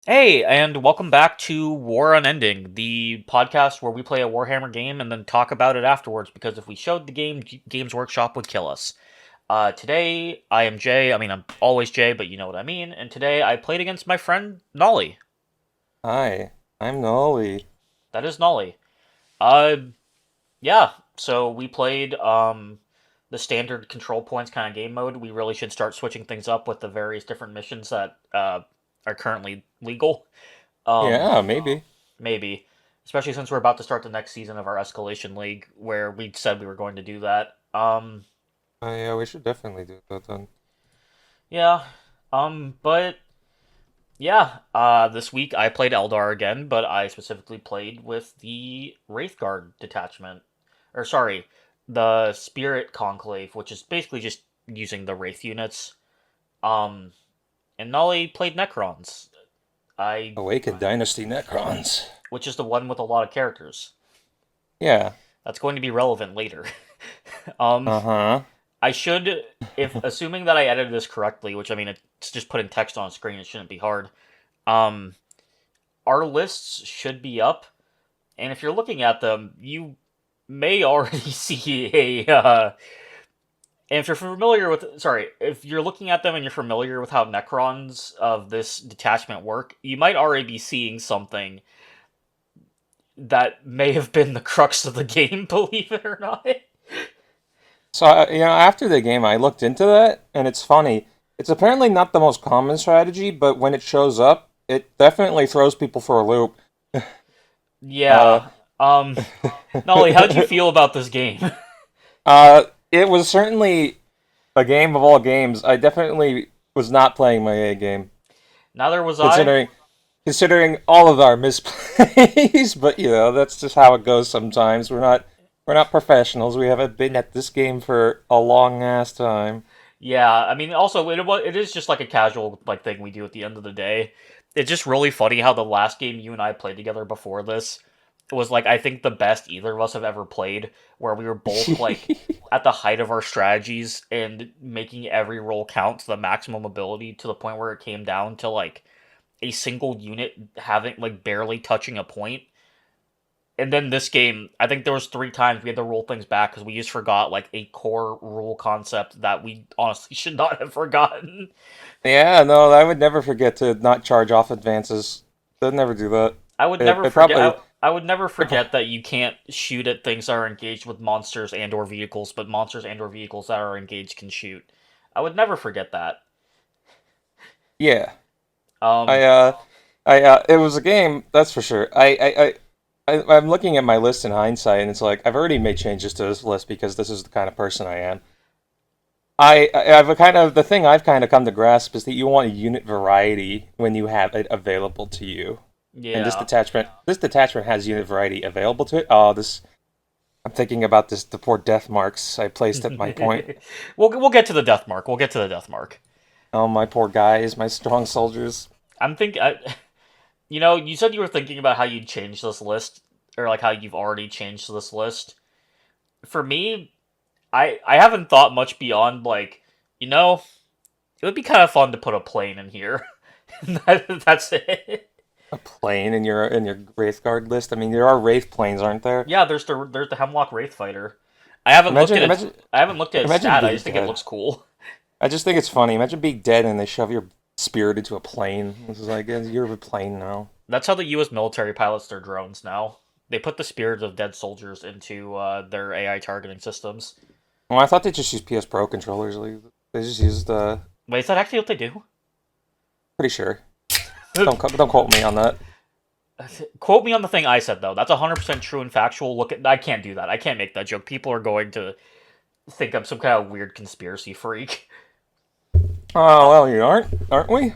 Hey, and welcome back to War Unending, the podcast where we play a Warhammer game and then talk about it afterwards, because if we showed the game, Games Workshop would kill us. Today, I am Jay. I mean, I'm always Jay, but you know what I mean. And today, I played against my friend, Nolly. Hi, I'm Nolly. That is Nolly. Uh, yeah, so we played, the standard control points kind of game mode. We really should start switching things up with the various different missions that, are currently legal. Um, Yeah, maybe. Maybe. Especially since we're about to start the next season of our Escalation League, where we said we were going to do that. Yeah, we should definitely do that then. Yeah. But yeah, this week I played Eldar again, but I specifically played with the Wraithguard detachment. Or sorry, the Spirit Conclave, which is basically just using the Wraith units. Um, and Nolly played Necrons. I Awakened Dynasty Necrons. which is the one with a lot of characters. Yeah. That's going to be relevant later. um, Uh-huh. I should, if assuming that I edited this correctly, which I mean, it's just putting text on screen, it shouldn't be hard. Um, our lists should be up, and if you're looking at them, you may already see and if you're familiar with, sorry, if you're looking at them and you're familiar with how Necrons of this detachment work, you might already be seeing something that may have been the crux of the game, believe it or not. So, after the game, I looked into that, and it's funny. It's apparently not the most common strategy, but when it shows up, it definitely throws people for a loop. Uh, Yeah. Um, Nolly, how'd you feel about this game? it was certainly a game of all games. I definitely was not playing my A game, Neither was I. considering considering all of our misplays, but that's just how it goes sometimes. We're not professionals. We haven't been at this game for a long ass time. Yeah, I mean, also it is just like a casual like thing we do at the end of the day. It's just really funny how the last game you and I played together before this was like I think the best either of us have ever played, where we were both like at the height of our strategies and making every roll count to the maximum ability to the point where it came down to like a single unit having like barely touching a point. And then this game, I think there was 3 times we had to roll things back because we just forgot like a core rule concept that we honestly should not have forgotten. Yeah, no, I would never forget to not charge off advances. I'd never do that. I would It, never it forget. probably. I would never It, pro- forget that you can't shoot at things that are engaged with monsters and/or vehicles, but monsters and/or vehicles that are engaged can shoot. I would never forget that. yeah, Um, I it was a game, that's for sure. I'm looking at my list in hindsight, and it's like I've already made changes to this list because this is the kind of person I am. I've a kind of the thing I've kind of come to grasp is that you want a unit variety when you have it available to you. And yeah, this detachment has unit variety available to it. Oh, this I'm thinking about the poor death marks I placed at my point. we'll get to the death mark. We'll get to the death mark. Oh, my poor guys, my strong soldiers. I'm thinking. You said you were thinking about how you'd change this list, or like how you've already changed this list. For me, I haven't thought much beyond like, it would be kind of fun to put a plane in here. That's it. A plane in your Wraith Guard list. I mean, there are Wraith planes, aren't there? Yeah, there's the Hemlock Wraith Fighter. I haven't looked Imagine, at its imagine, I haven't looked at its imagine stat. I being just think it dead. looks cool. I just think it's funny. Imagine being dead and they shove your spirit into a plane. This is like you're a plane now. That's how the U.S. military pilots their drones now. They put the spirits of dead soldiers into their AI targeting systems. Well, I thought they just used PS Pro controllers. Like they just used. Wait, is that actually what they do? Pretty sure. Don't quote me on that. Quote me on the thing I said though. That's 100% true and factual. I can't do that. I can't make that joke. People are going to think I'm some kind of weird conspiracy freak. Oh well, you aren't we?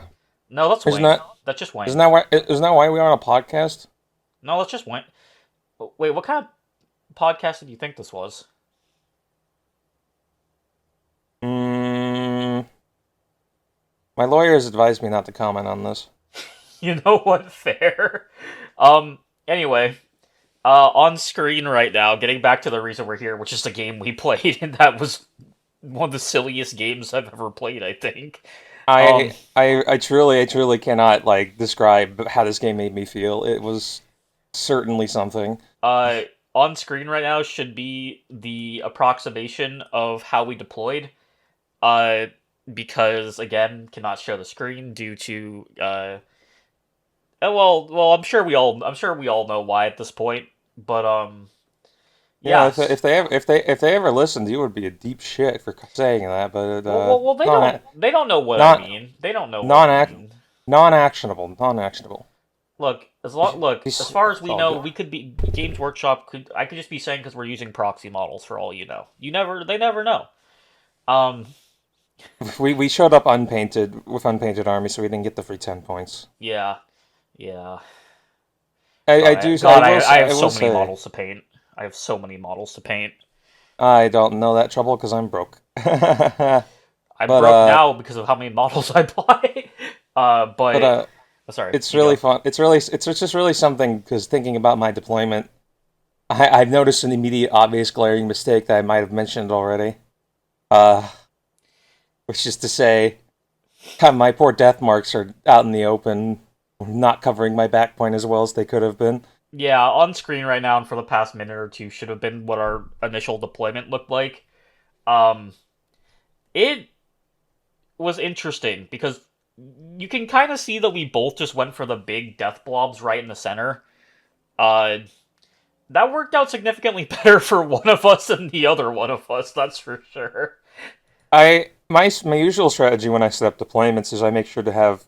No, that's Isn't Wayne. that That's just isn't Wayne. that why isn't that why we are on a podcast? No, that's just Wayne. Wait, what kind of podcast did you think this was? Mm, my lawyers advised me not to comment on this. You know what? Fair. Anyway, on screen right now, getting back to the reason we're here, which is the game we played, and that was one of the silliest games I've ever played, I think. Um, I truly cannot like describe how this game made me feel. It was certainly something. uh, on screen right now should be the approximation of how we deployed. Uh, because again, cannot show the screen due to I'm sure we all know why at this point. But Yeah, yes. if they ever listened, you would be a deep shit for saying that. But They don't know what I not mean. They don't know what I non mean. non actionable. Look, as far as It's we all know, good. we could be Games Workshop could I could just be saying because we're using proxy models for all you know. They never know. Um, We showed up unpainted with unpainted army, so we didn't get the free 10 points. yeah, yeah. I I have will so many say models to paint. I have so many models to paint. I don't know that trouble because I'm broke. but I'm broke now because of how many models I buy. but But sorry, it's you really go. fun. It's just really something because thinking about my deployment, I've noticed an immediate, obvious, glaring mistake that I might have mentioned already. Uh, which is to say, my poor death marks are out in the open, not covering my back point as well as they could have been. Yeah, on screen right now and for the past minute or two should have been what our initial deployment looked like. Um, it was interesting because you can kind of see that we both just went for the big death blobs right in the center. Uh, that worked out significantly better for one of us than the other one of us, that's for sure. My usual strategy when I set up deployments is I make sure to have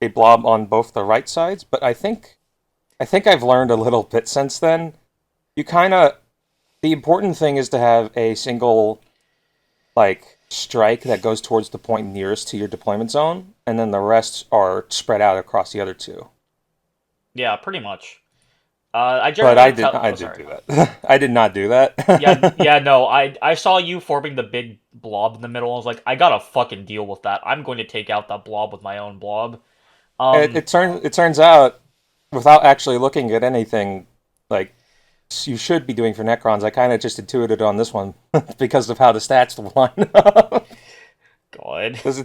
a blob on both the right sides, but I think I've learned a little bit since then. You kind of the important thing is to have a single like strike that goes towards the point nearest to your deployment zone, and then the rest are spread out across the other two. Yeah, pretty much. I But generally tell. I Oh, did sorry. do that. I did not do Yeah, that. yeah, no. I saw you forming the big blob in the middle. I was like, I gotta fucking deal with that. I'm going to take out that blob with my own blob. Um, It turns out without actually looking at anything like you should be doing for Necrons, I kind of just intuited on this one because of how the stats line up. God. 'Cause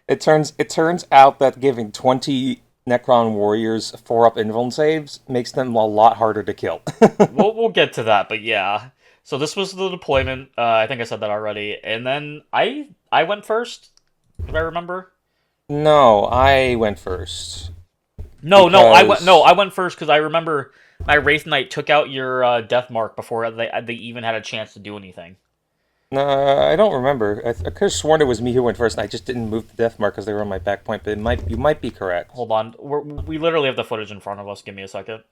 it turns out that giving 20 Necron warriors 4-up invuln saves makes them a lot harder to kill. We'll get to that, but yeah. So this was the deployment. I think I said that already. And then I went first, if I remember. No, I went first No, because I went first because I remember my Wraith Knight took out your death mark before they even had a chance to do anything. no, I don't remember. I could have sworn it was me who went first, and I just didn't move the death mark because they were on my back point. But you might be correct. Hold on, we literally have the footage in front of us. Give me a second.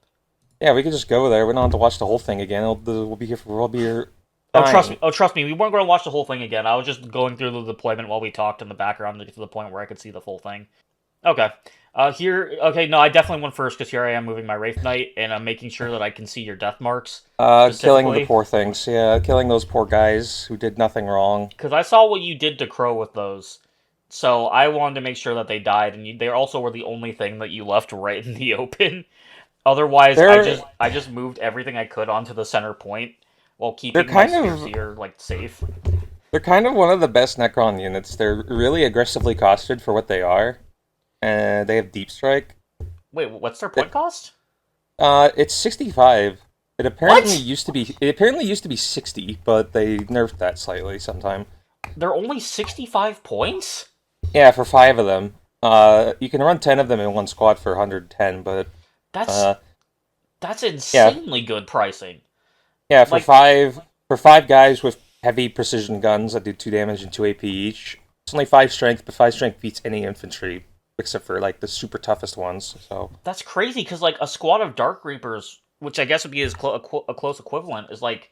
Yeah, we could just go there. We don't have to watch the whole thing again. We'll be here for we'll be here Oh, trust me. dying. Oh, trust me. We weren't going to watch the whole thing again. I was just going through the deployment while we talked in the background to get to the point where I could see the full thing. Okay. Here. Okay. No, I definitely went first because here I am moving my Wraith Knight and I'm making sure that I can see your death marks Killing the specifically. poor things. Yeah, killing those poor guys who did nothing wrong. Because I saw what you did to Crow with those, so I wanted to make sure that they died, and they also were the only thing that you left right in the open. Otherwise, They're I just moved everything I could onto the center point while they're keeping my kind spears of here like safe. they're kind of one of the best Necron units. They're really aggressively costed for what they are, and they have deep strike. Wait, what's their point cost? It's 65. What? It apparently used to be 60, but they nerfed that slightly sometime. They're only 65 points? Yeah, for 5 of them. You can run 10 of them in one squad for 110, but That's uh, that's yeah, insanely good pricing. yeah, Like, for 5 guys with heavy precision guns that do 2 damage and 2 AP each. It's only 5 strength, but 5 strength beats any infantry except for like the super toughest ones. So that's crazy because like a squad of Dark Reapers, which I guess would be a close equivalent, is like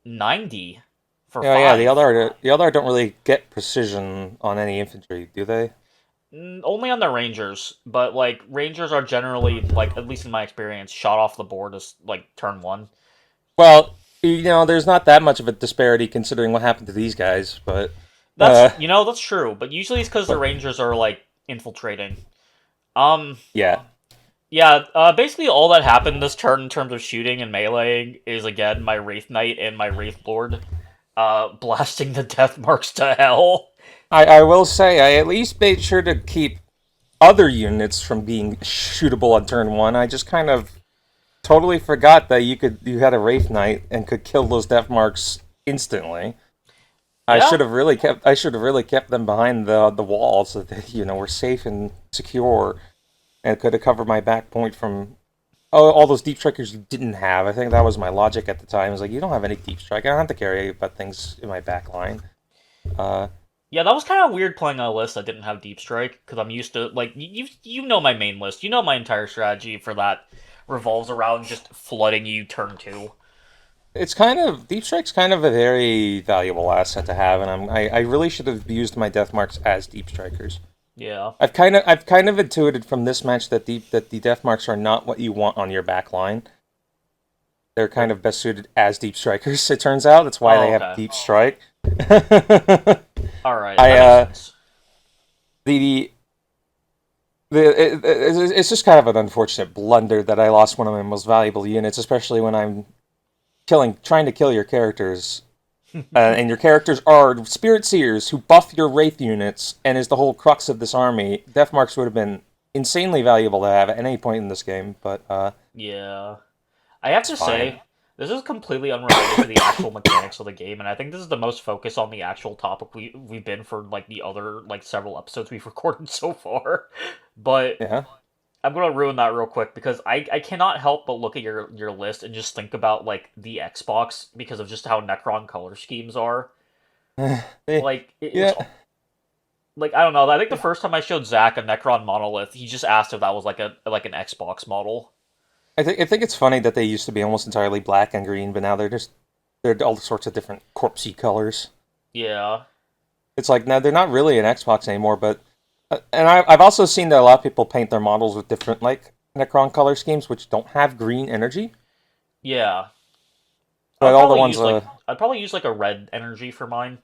90 for yeah, the 5. Eldar don't really get precision on any infantry, do they? Only on the Rangers, but like Rangers are generally like, at least in my experience, shot off the board as like turn 1. Well, there's not that much of a disparity considering what happened to these guys, but That's, that's true, but usually it's because the but Rangers are like infiltrating. Um, yeah, yeah, basically all that happened this turn in terms of shooting and meleeing is again my Wraith Knight and my Wraith Lord blasting the death marks to hell. I will say I at least made sure to keep other units from being shootable on turn one. I just kind of totally forgot that you had a Wraith Knight and could kill those death marks instantly. Yeah, I should have really kept them behind the wall so that were safe and secure and could have covered my back point from all those deep strikers you didn't have. I think that was my logic at the time. I was like, you don't have any deep strike. I don't have to carry about things in my back line. Uh, yeah, that was kind of weird playing on a list that didn't have deep strike because I'm used to like you know my main list. You know my entire strategy for that revolves around just flooding you turn two. it's kind of deep strike's kind of a very valuable asset to have, and I really should have used my death marks as deep strikers. Yeah. I've kind of intuited from this match that the death marks are not what you want on your back line. They're kind of best suited as deep strikers. It turns out that's why Oh, they have okay. deep strike. All right. I That makes sense. the it's just kind of an unfortunate blunder that I lost one of my most valuable units, especially when I'm trying to kill your characters, and your characters are Spirit Seers who buff your Wraith units, and is the whole crux of this army. Death marks would have been insanely valuable to have at any point in this game, but Yeah. I have it's to fine. say, this is completely unrelated to the actual mechanics of the game, and I think this is the most focus on the actual topic we've been for like the other like several episodes we've recorded so far. But Yeah. I'm gonna ruin that real quick because I cannot help but look at your list and just think about like the Xbox because of just how Necron color schemes are. Eh, Like it's yeah. like I don't know. I think the first time I showed Zach a Necron monolith, he just asked if that was like an Xbox model. I think it's funny that they used to be almost entirely black and green, but now they're all sorts of different corpsey colors. Yeah. It's like now they're not really an Xbox anymore, but and I've also seen that a lot of people paint their models with different like Necron color schemes, which don't have green energy. Yeah. But all the ones, I'd probably use like a red energy for mine,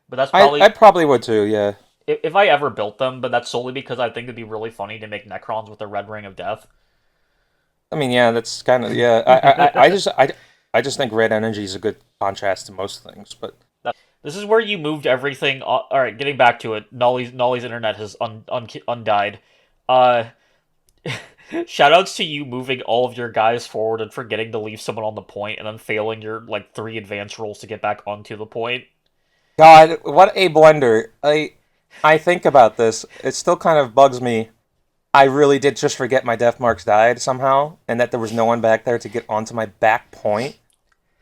but that's I probably probably would too. Yeah, if I ever built them. But that's solely because I think it'd be really funny to make Necrons with a red ring of death. I mean, yeah, that's kind of yeah. I just think red energy is a good contrast to most things, but This is where you moved everything. All right, getting back to it. Nolly's internet has undied. Uh, shoutouts to you moving all of your guys forward and forgetting to leave someone on the point, and then failing your like 3 advance rolls to get back onto the point. God, what a blunder! I think about this. It still kind of bugs me. I really did just forget my death marks died somehow, and that there was no one back there to get onto my back point.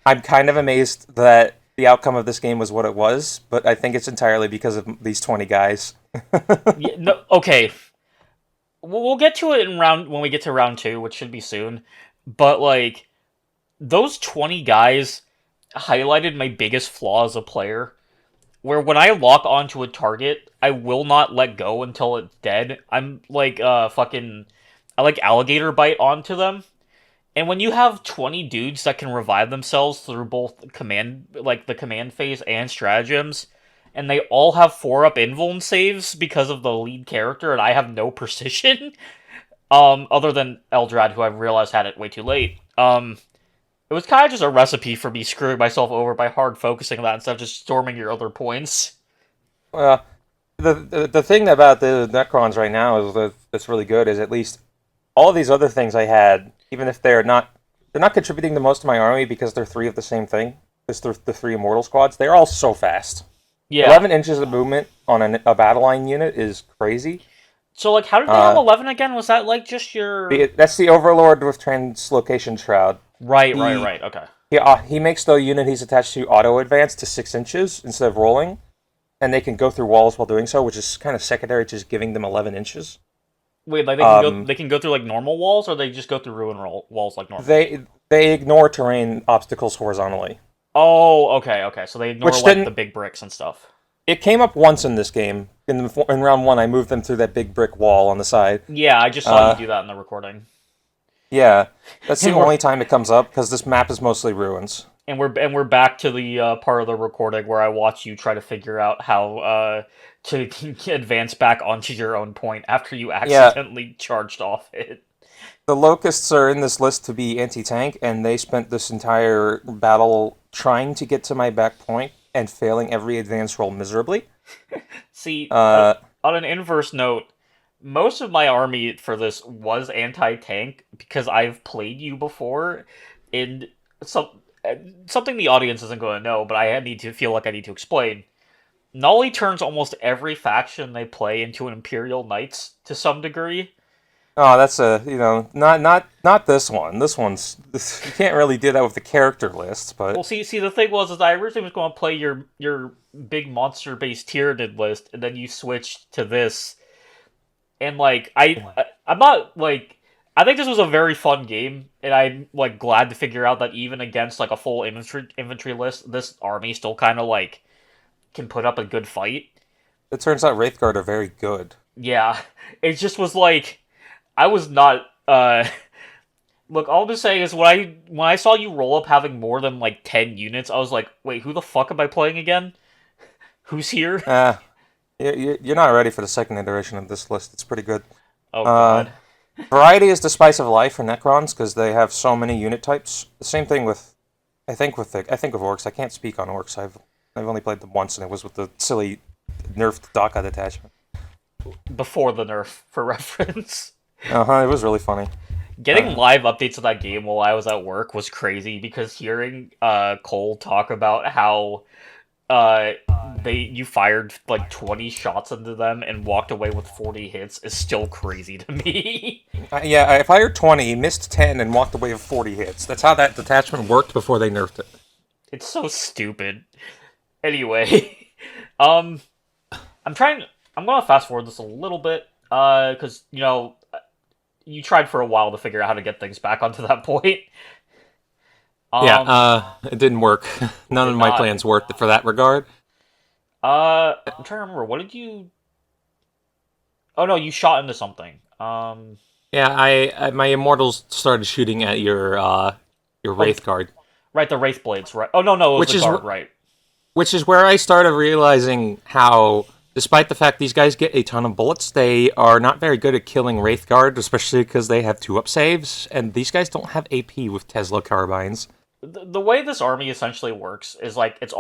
I'm kind of amazed that the outcome of this game was what it was, but I think it's entirely because of these 20 guys. Yeah, no, okay. We'll get to it in round when we get to round two, which should be soon. But like those 20 guys highlighted my biggest flaw as a player. Where when I lock onto a target, I will not let go until it's dead. I'm like fucking I like alligator bite onto them. And when you have 20 dudes that can revive themselves through both command like the command phase and stratagems, and they all have 4-up invuln saves because of the lead character and I have no precision, other than Eldrad who I realized had it way too late. It was kind of just a recipe for me screwing myself over by hard focusing on that instead of just storming your other points. Well, the thing about the Necrons right now is that's really good is at least all of these other things I had, even if they're not contributing to most of my army because they're three of the same thing. It's the three immortal squads. They're all so fast. Yeah. 11 inches of movement on a battle line unit is crazy. So, like, how did they have Uh, 11 again? Was that, like, just your... that's the Overlord with Translocation Shroud. Right, right, He right, okay. he makes the unit he's attached to auto advance to 6 inches instead of rolling, and they can go through walls while doing so, which is kind of secondary to just giving them 11 inches. Wait, like, Um, they can go through, like, normal walls, or they just go through walls like normal? they ignore terrain obstacles horizontally, Oh, okay, okay. So they ignore, which like, the didn't. big bricks and stuff. It came up once in this game. In round one, I moved them through that big brick wall on the side. Yeah, I just saw you Uh, do that in the recording. yeah, that's the And we're only time it comes up because this map is mostly ruins. and we're back to the part of the recording where I watch you try to figure out how to advance back onto your own point after you Yeah, accidentally charged off it. the locusts are in this list to be anti-tank, and they spent this entire battle trying to get to my back point and failing every advance roll miserably. See, Uh, on an inverse note, most of my army for this was anti-tank because I've played you before, and some something the audience isn't going to know, but I need to feel like I need to explain. Nolly turns almost every faction they play into an Imperial Knights to some degree. oh, that's not this one. You can't really do that with the character list, Well, but see, the thing was, is I originally was going to play your big monster-based Tyranid list, and then you switched to this, and like I'm not like I think this was a very fun game, and I'm like glad to figure out that even against like a full infantry list, this army still kind of like can put up a good fight. it turns out Wraithguard are very good. Yeah, it just was like I was not. Look, all I'm just saying is when I saw you roll up having more than like 10 units, I was like, wait, who the fuck am I playing again? Who's here? You're not ready for the second iteration of this list. It's pretty good. Oh Uh, god. Variety is the spice of life for Necrons because they have so many unit types. The same thing with, I think of orcs. I can't speak on orcs. I've only played them once, and it was with the silly nerfed Daka detachment. Before the nerf, for reference. It was really funny. Getting Uh, live updates of that game while I was at work was crazy because hearing Cole talk about how uh you fired like 20 shots into them and walked away with 40 hits is still crazy to me. yeah, I fired 20, missed 10, and walked away with 40 hits. That's how that detachment worked before they nerfed it. It's so stupid. Anyway, um I'm trying I'm going to fast forward this a little bit cuz you tried for a while to figure out how to get things back onto that point. Yeah, Um it didn't work. None did of my not. plans worked for that regard. I'm trying to remember. What did you? Oh no, you shot into something. Yeah, my immortals started shooting at your Oh, wraith guard, right, the wraith blades. Right. Oh no, it was which the is guard. Right. which is where I started realizing how, despite the fact these guys get a ton of bullets, they are not very good at killing wraith guard, especially because they have 2-up saves, and these guys don't have AP with Tesla carbines. The way this army essentially works is like it's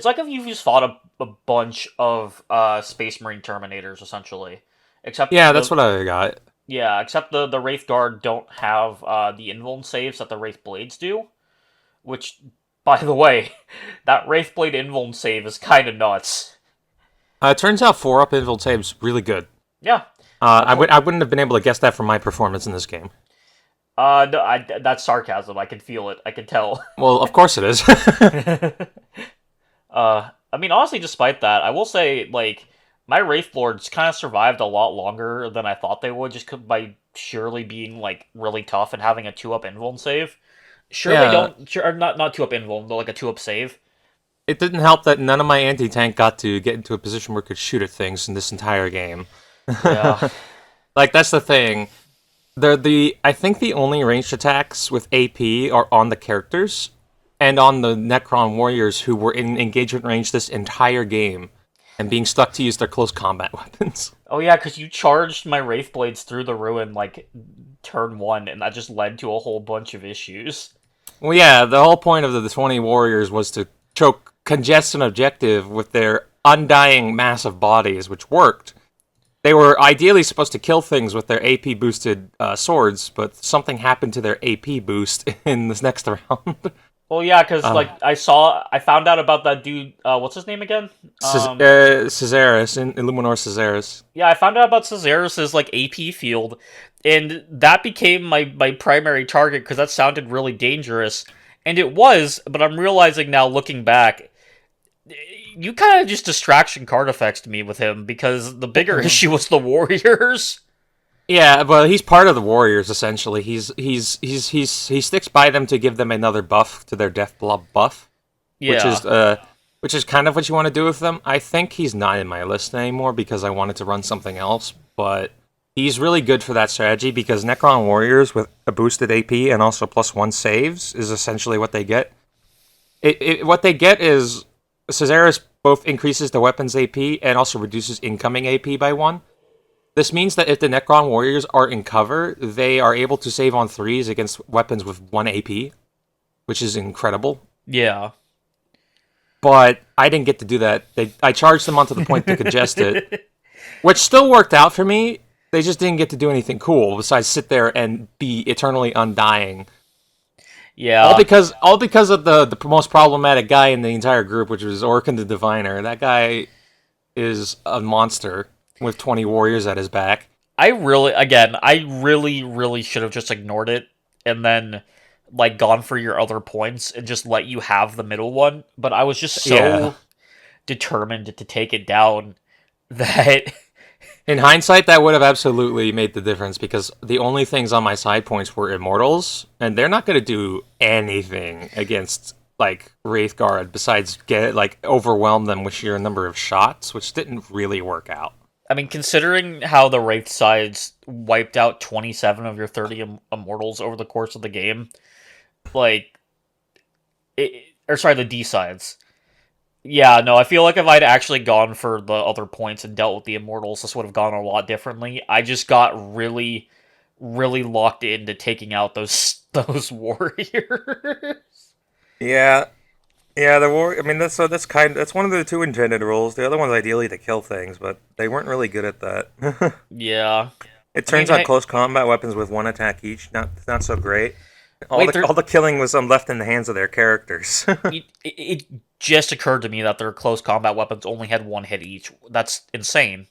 like if you just fought a bunch of Space Marine Terminators essentially, except Yeah, that's what I got. except the wraith guard don't have the invuln saves that the wraith blades do, which. By the way, that Wraithblade Invuln save is kind of nuts. It turns out 4-up invul saves really good. Yeah, I wouldn't have been able to guess that from my performance in this game. no, that's sarcasm. I can feel it. I can tell. Well, of course it is. I mean, honestly, despite that, I will say, like, my Wraith Lords kind of survived a lot longer than I thought they would, just by surely being, like, really tough and having a 2-up Invuln save. Sure, they Yeah, don't, sure, not 2-up Invuln, but like a 2-up save. it didn't help that none of my anti-tank got to get into a position where it could shoot at things in this entire game. Yeah. Like, that's the thing. I think the only ranged attacks with AP are on the characters and on the Necron warriors who were in engagement range this entire game and being stuck to use their close combat weapons. Oh yeah, because you charged my Wraith Blades through the ruin, like, turn 1, and that just led to a whole bunch of issues. Well, yeah, the whole point of the 20 warriors was to choke congest an objective with their undying massive bodies, which worked. They were ideally supposed to kill things with their AP boosted swords, but something happened to their AP boost in this next round. Well, yeah, because like I found out about that dude. What's his name again? Caesaris, Illuminor Caesaris. Yeah, I found out about Caesaris's like AP field, and that became my primary target because that sounded really dangerous, and it was. But I'm realizing now, looking back, you kind of just distraction card effects to me with him because the bigger issue was the warriors. Yeah, but he's part of the warriors essentially. He sticks by them to give them another buff to their death blob buff, Yeah, which is kind of what you want to do with them. I think he's not in my list anymore because I wanted to run something else, but he's really good for that strategy because Necron warriors with a boosted AP and also +1 saves is essentially what they get. What they get is Caesaris both increases the weapon's AP and also reduces incoming AP by 1. This means that if the Necron warriors are in cover, they are able to save on 3s against weapons with 1 AP, which is incredible. yeah. But I didn't get to do that. I charged them onto the point to congest it, which still worked out for me. They just didn't get to do anything cool besides sit there and be eternally undying. Yeah. All because of the most problematic guy in the entire group, which was Orkin the Diviner. That guy is a monster with 20 warriors at his back. I really should have just ignored it and then like gone for your other points and just let you have the middle one. But I was just so determined to take it down that in hindsight, that would have absolutely made the difference because the only things on my side points were immortals, and they're not going to do anything against like Wraithguard besides overwhelm them with sheer number of shots, which didn't really work out. I mean, considering how the Wraith sides wiped out 27 of your 30 immortals over the course of the game, the D sides. Yeah, no, I feel like if I'd actually gone for the other points and dealt with the immortals, this would have gone a lot differently. I just got really, really locked into taking out those warriors. Yeah. Yeah, the war. I mean, that's one of the two intended rules. The other one's ideally to kill things, but they weren't really good at that. Yeah. It turns out close combat weapons with one attack each not so great. All the killing was left in the hands of their characters. it just occurred to me that their close combat weapons only had one hit each. That's insane.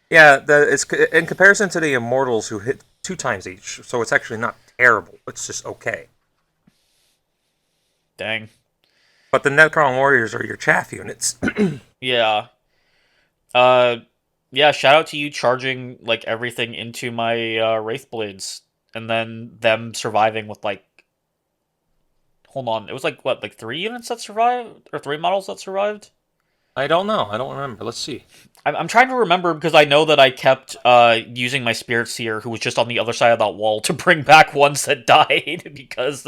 Yeah, it's in comparison to the immortals who hit 2 times each, so it's actually not terrible. It's just okay. Dang. But the Necron warriors are your chaff units. Yeah. Yeah, shout out to you charging like everything into my Wraith Blades. And then them surviving with hold on, it was like 3 units that survived? Or 3 models that survived? I don't know. I don't remember. Let's see. I'm trying to remember because I know that I kept using my Spirit Seer, who was just on the other side of that wall, to bring back ones that died because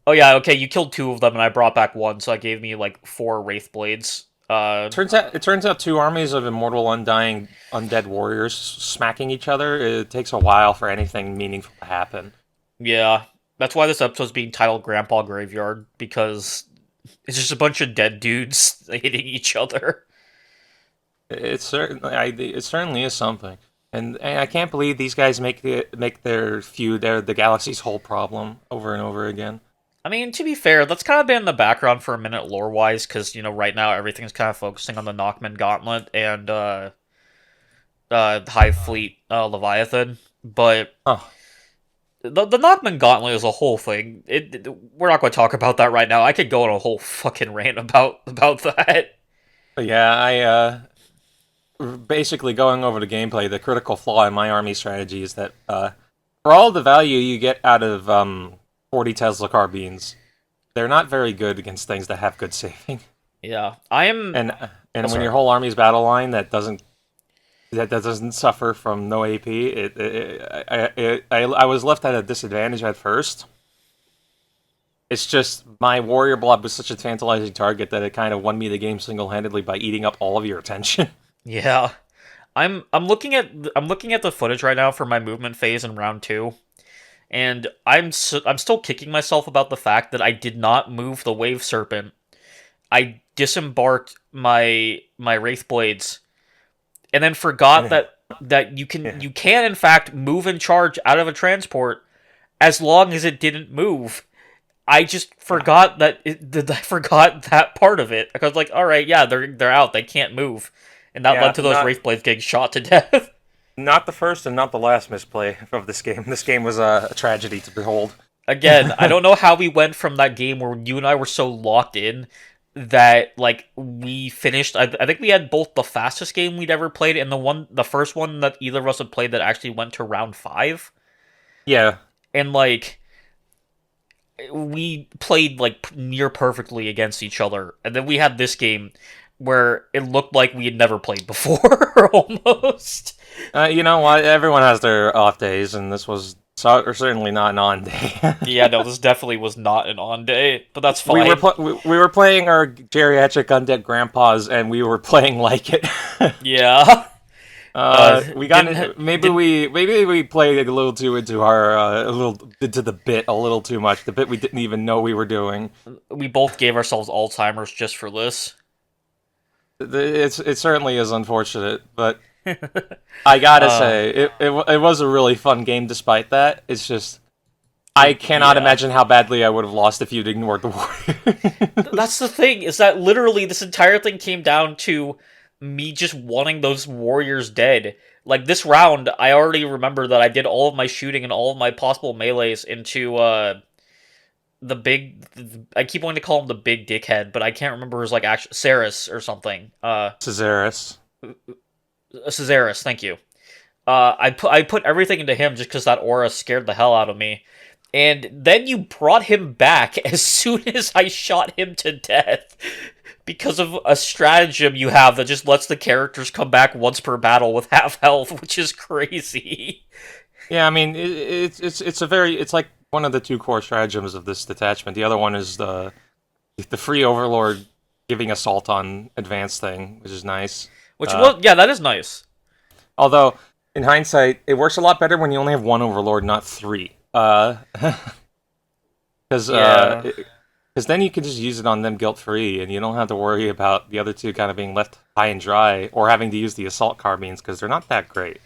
oh yeah, okay, you killed 2 of them and I brought back 1, so that gave me 4 Wraith Blades. It turns out 2 armies of immortal undying undead warriors smacking each other, it takes a while for anything meaningful to happen. Yeah, that's why this episode's being titled Grandpa Graveyard, because it's just a bunch of dead dudes hitting each other. It certainly is something. And I can't believe these guys make their feud the galaxy's whole problem over and over again. I mean, to be fair, that's kind of been in the background for a minute lore-wise, because, right now everything's kind of focusing on the Knockman Gauntlet and Hive Fleet Leviathan, but the Knockman Gauntlet is a whole thing. We're not going to talk about that right now. I could go on a whole fucking rant about that. Yeah, basically going over the gameplay, the critical flaw in my army strategy is that for all the value you get out of 40 Tesla carbines, they're not very good against things that have good saving. Yeah, I am. And when your whole army's battle line that doesn't suffer from no AP, I was left at a disadvantage at first. It's just my warrior blob was such a tantalizing target that it kind of won me the game single-handedly by eating up all of your attention. Yeah, I'm looking at the footage right now for my movement phase in round 2. And I'm still kicking myself about the fact that I did not move the Wave Serpent. I disembarked my Wraith Blades, and then forgot that you can in fact move and charge out of a transport as long as it didn't move. I just forgot I forgot that part of it. I was like, all right, yeah, they're out, they can't move, and that led to those Wraith Blades getting shot to death. Not the first and not the last misplay of this game. This game was a tragedy to behold. Again, I don't know how we went from that game where you and I were so locked in that we finished. I think we had both the fastest game we'd ever played and the first one that either of us had played that actually went to round 5. Yeah, and we played near perfectly against each other, and then we had this game where it looked like we had never played before, almost. You know what? Everyone has their off days, and this was certainly not an on day. Yeah, no, this definitely was not an on day, but that's fine. We were playing our geriatric undead grandpas, and we were playing like it. Yeah. We Didn't got maybe we played a little too into our a little into the bit a little too much. The bit we didn't even know we were doing. we both gave ourselves Alzheimer's just for this. It certainly is unfortunate, but I gotta uh, say it was a really fun game. Despite that, it's just I cannot yeah. imagine how badly I would have lost if you'd ignored the Warriors. That's the thing, is that literally this entire thing came down to me just wanting those warriors dead. Like, this round, I already remember that I did all of my shooting and all of my possible melees into, the big... I keep wanting to call him the big dickhead, but I can't remember his, like, actual... Ceres or something. Cazares. Caesaris, thank you. I put everything into him just because that aura scared the hell out of me. And then you brought him back as soon as I shot him to death because of a stratagem you have that just lets the characters come back once per battle with half health, which is crazy. Yeah, I mean it's like one of the two core stratagems of this detachment. The other one is the free overlord giving assault on advanced thing, which is nice. Which, well, yeah, that is nice. Although in hindsight, it works a lot better when you only have one overlord, not three. Because Yeah. then you can just use it on them guilt free, and you don't have to worry about the other two kind of being left high and dry, or having to use the assault carbines because they're not that great.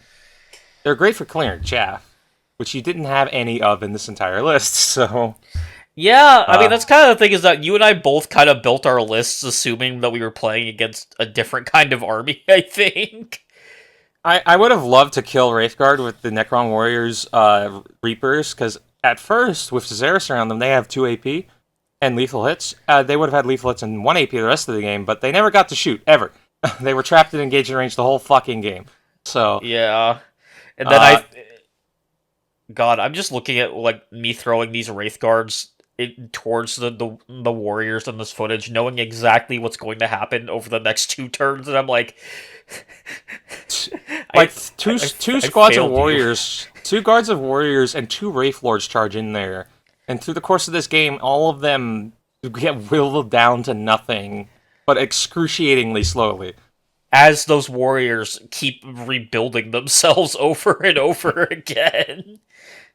They're great for clearing chaff, which you didn't have any of in this entire list. So Yeah, I mean, uh, that's kind of the thing, is that you and I both kind of built our lists assuming that we were playing against a different kind of army, I think. I would have loved to kill Wraithguard with the Necron Warriors Reapers, because at first, with Cazares around them, they have 2 AP and lethal hits. They would have had lethal hits and 1 AP the rest of the game, but they never got to shoot, ever. They were trapped in engagement range the whole fucking game. So, Yeah. And then God, I'm just looking at, like, me throwing these Wraith Guards towards the warriors in this footage, knowing exactly what's going to happen over the next 2 turns, and I'm like... like, I failed you. two guards of warriors, and 2 Wraith Lords charge in there. And through the course of this game, all of them get whittled down to nothing, but excruciatingly slowly. As those warriors keep rebuilding themselves over and over again.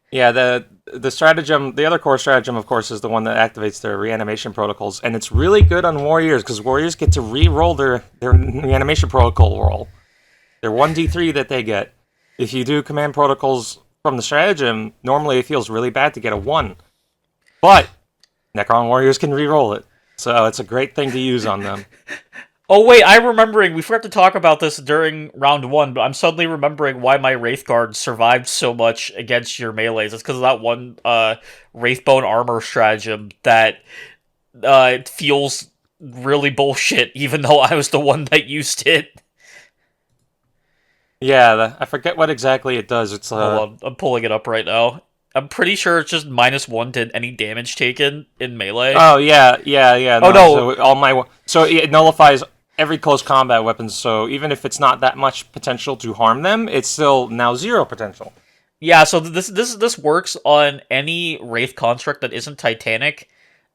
Yeah, the stratagem, the other core stratagem, of course, is the one that activates their reanimation protocols, and it's really good on warriors because warriors get to re-roll their reanimation protocol roll. Their 1d3 that they get. If you do command protocols from the stratagem, normally it feels really bad to get a 1, but Necron warriors can re-roll it, so it's a great thing to use on them. Oh wait, I'm remembering, we forgot to talk about this during round 1, but I'm suddenly remembering why my Wraith Guard survived so much against your melees. It's because of that one Wraithbone armor stratagem that feels really bullshit, even though I was the one that used it. Yeah, I forget what exactly it does. It's Hold on, I'm pulling it up right now. I'm pretty sure it's just -1 to any damage taken in melee. Oh yeah. Oh No, no, so it nullifies every close combat weapon. So even if it's not that much potential to harm them, it's still now 0 potential. yeah. So this works on any Wraith construct that isn't Titanic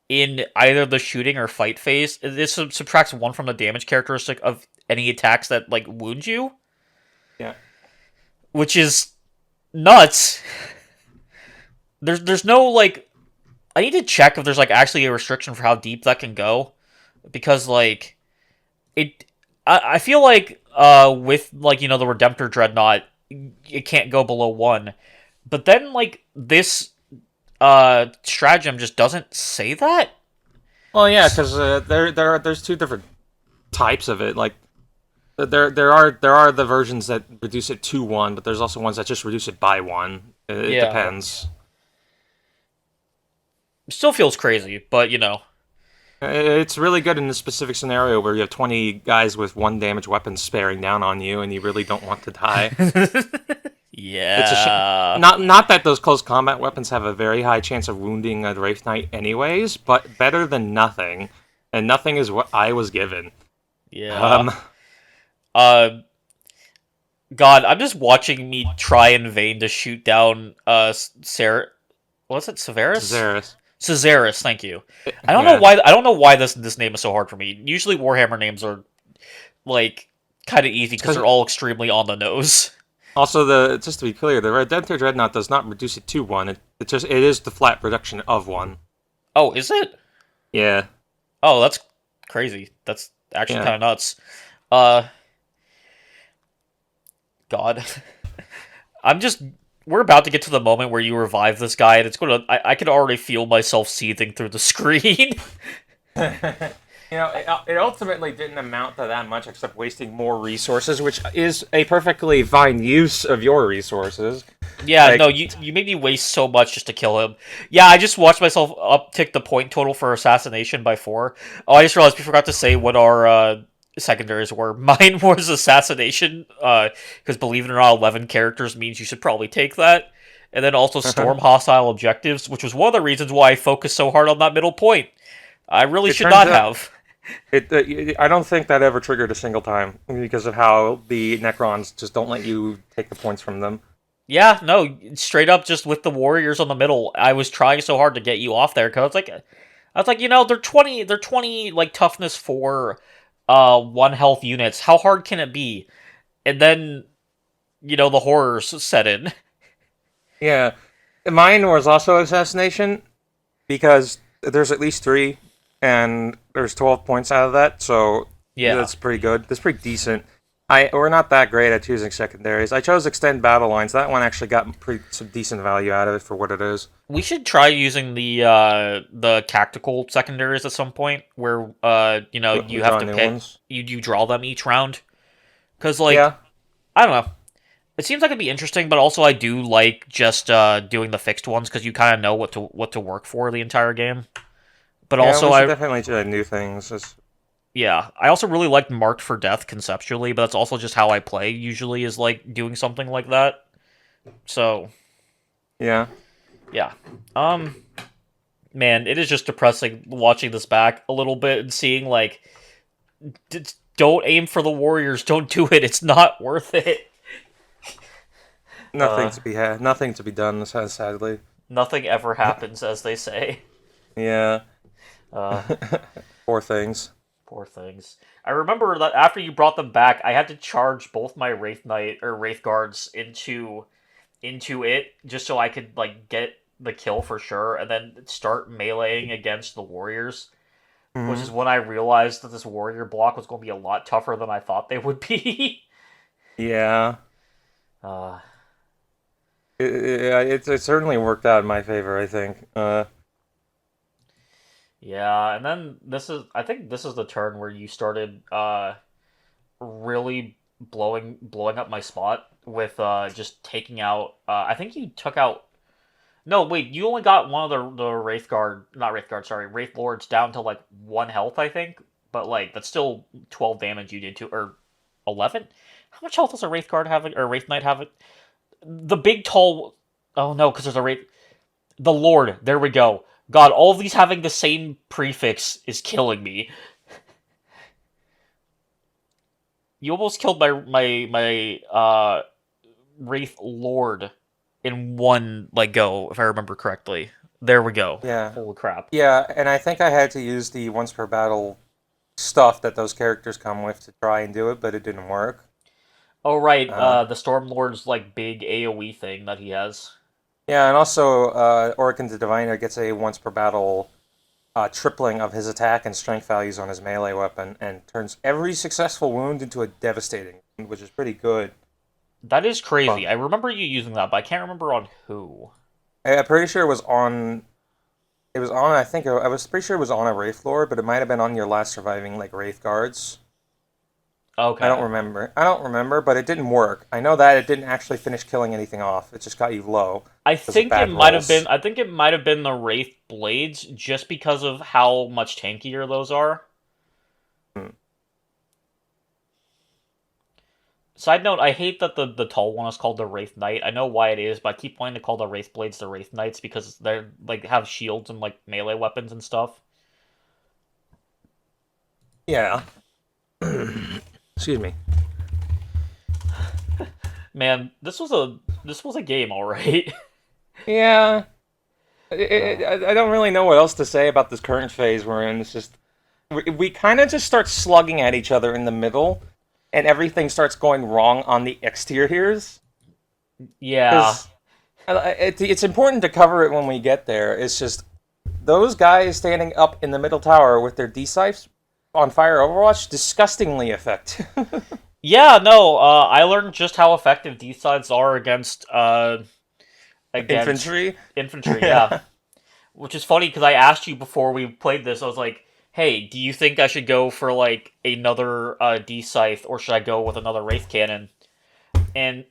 in either the shooting or fight phase. This subtracts 1 from the damage characteristic of any attacks that, like, wound you, Yeah. which is nuts. There's no, like, I need to check if there's, like, actually a restriction for how deep that can go, because, like, I feel like with, like, you know, the Redemptor Dreadnought, it can't go below 1, but then, like, this stratagem just doesn't say that. Well, yeah, because there's 2 different types of it. Like there are the versions that reduce it to 1, but there's also ones that just reduce it by 1. It Yeah, depends. still feels crazy, but you know. It's really good in this specific scenario where you have 20 guys with 1 damage weapon sparing down on you, and you really don't want to die. It's a Yeah. not that those close combat weapons have a very high chance of wounding a Wraith Knight anyways, but better than nothing. And nothing is what I was given. Yeah. Uh, God, I'm just watching me try in vain to shoot down what's it, Severus? Xeris. Caesaris, thank you. I don't Yeah. know why this name is so hard for me. Usually Warhammer names are, like, kind of easy because they're all extremely on the nose. Also, just to be clear, the Redemptor Dreadnought does not reduce it to 1. It is the flat reduction of 1. Oh, is it? Yeah. Oh, that's crazy. That's actually Yeah. kind of nuts. Uh, God. I'm just. We're about to get to the moment where you revive this guy, and it's gonna. I can already feel myself seething through the screen. It ultimately didn't amount to that much except wasting more resources, which is a perfectly fine use of your resources. Yeah, like, no, you made me waste so much just to kill him. Yeah, I just watched myself uptick the point total for assassination by 4. Oh, I just realized we forgot to say what our secondaries were. Mine was assassination, because believe it or not, 11 characters means you should probably take that. And then also storm hostile objectives, which was one of the reasons why I focused so hard on that middle point. I really should not have. I don't think that ever triggered a single time because of how the Necrons just don't let you take the points from them. Yeah, no, straight up just with the warriors on the middle. I was trying so hard to get you off there because I was like, they're 20 like toughness for 1 health units. How hard can it be? And then the horrors set in. Yeah. Mine was also assassination because there's at least 3 and there's 12 points out of that, so yeah, that's pretty good. That's pretty decent. We're not that great at choosing secondaries. I chose extend battle lines. That one actually got some decent value out of it for what it is. We should try using the tactical secondaries at some point, where you have to pick. You draw them each round, because I don't know. It seems like it'd be interesting, but also I do like just doing the fixed ones because you kind of know what to work for the entire game. But also, I definitely try new things. Yeah, I also really liked Marked for Death conceptually, but that's also just how I play usually, is like doing something like that. So, yeah. Man, it is just depressing watching this back a little bit and seeing like, don't aim for the warriors, don't do it. It's not worth it. Nothing to be done, sadly. Nothing ever happens, as they say. Yeah. Poor things. Poor things. I remember that after you brought them back, I had to charge both my Wraith Guards into it just so I could like get the kill for sure, and then start meleeing against the warriors. Mm-hmm. Which is when I realized that this warrior block was going to be a lot tougher than I thought they would be. Yeah. It certainly worked out in my favor, I think. Yeah, and then I think this is the turn where you started really blowing up my spot with just taking out. I think you took out. No, wait, you only got one of the Wraith Lords down to like 1 health, I think. But like that's still 12 damage you did to, or 11. How much health does a Wraith Guard have? Or Wraith Knight have? The big tall. Oh no, because there's a Wraith. The Lord. There we go. God, all of these having the same prefix is killing me. You almost killed my Wraith Lord in one go, if I remember correctly. There we go. Yeah. Holy crap. Yeah, and I think I had to use the once per battle stuff that those characters come with to try and do it, but it didn't work. Oh right, the Stormlord's big AoE thing that he has. Yeah, and also Orkin the Diviner gets a once per battle tripling of his attack and strength values on his melee weapon, and turns every successful wound into a devastating wound, which is pretty good. That is crazy. I remember you using that, but I can't remember on who. I'm pretty sure it was on. I was pretty sure it was on a Wraith Lord, but it might have been on your last surviving Wraith Guards. Okay. I don't remember, but it didn't work. I know that it didn't actually finish killing anything off. It just got you low. I think it might have been the Wraith Blades, just because of how much tankier those are. Side note, I hate that the tall one is called the Wraith Knight. I know why it is, but I keep wanting to call the Wraith Blades the Wraith Knights because they're have shields and melee weapons and stuff. Yeah. Excuse me. Man, this was a game, all right. Yeah. I don't really know what else to say about this current phase we're in. It's just we kind of just start slugging at each other in the middle, and everything starts going wrong on the exteriors. Yeah. Because it's important to cover it when we get there. It's just those guys standing up in the middle tower with their D-scythes on fire Overwatch, disgustingly effective. Yeah, no, I learned just how effective D-sides are against Infantry. infantry, yeah. Yeah. Which is funny because I asked you before we played this. I was like, "Hey, do you think I should go for like another D scythe or should I go with another wraith cannon?" And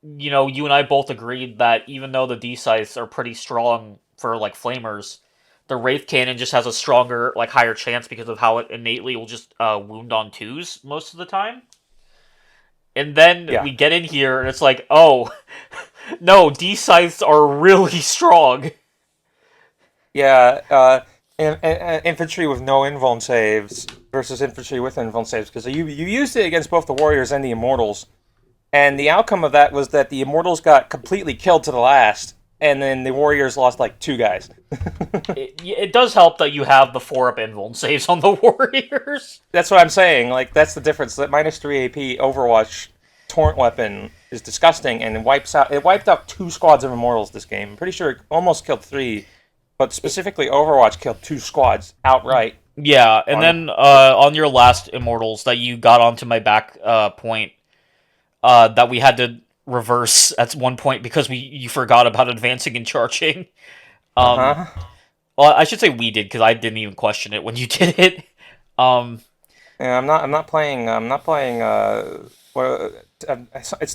you and I both agreed that even though the D scythes are pretty strong for like flamers, the wraith cannon just has a stronger, like higher chance because of how it innately will just wound on twos most of the time. And then Yeah. we get in here and it's like, oh, no, D scythes are really strong. Yeah. Infantry with no invuln saves versus infantry with invuln saves, because you used it against both the warriors and the immortals, and the outcome of that was that the immortals got completely killed to the last, and then the warriors lost like 2 guys. It does help that you have the 4-up invuln saves on the warriors. That's what I'm saying. Like, that's the difference. That -3 AP Overwatch torrent weapon is disgusting, and it wiped out 2 squads of immortals this game. I'm pretty sure it almost killed 3, but specifically Overwatch killed 2 squads outright. Yeah, and then on your last immortals that you got onto my back point, that we had to reverse at one point because you forgot about advancing and charging. Um, Uh-huh. well, I should say we did because I didn't even question it when you did it. Um, Yeah, I'm not playing. I'm not playing. It's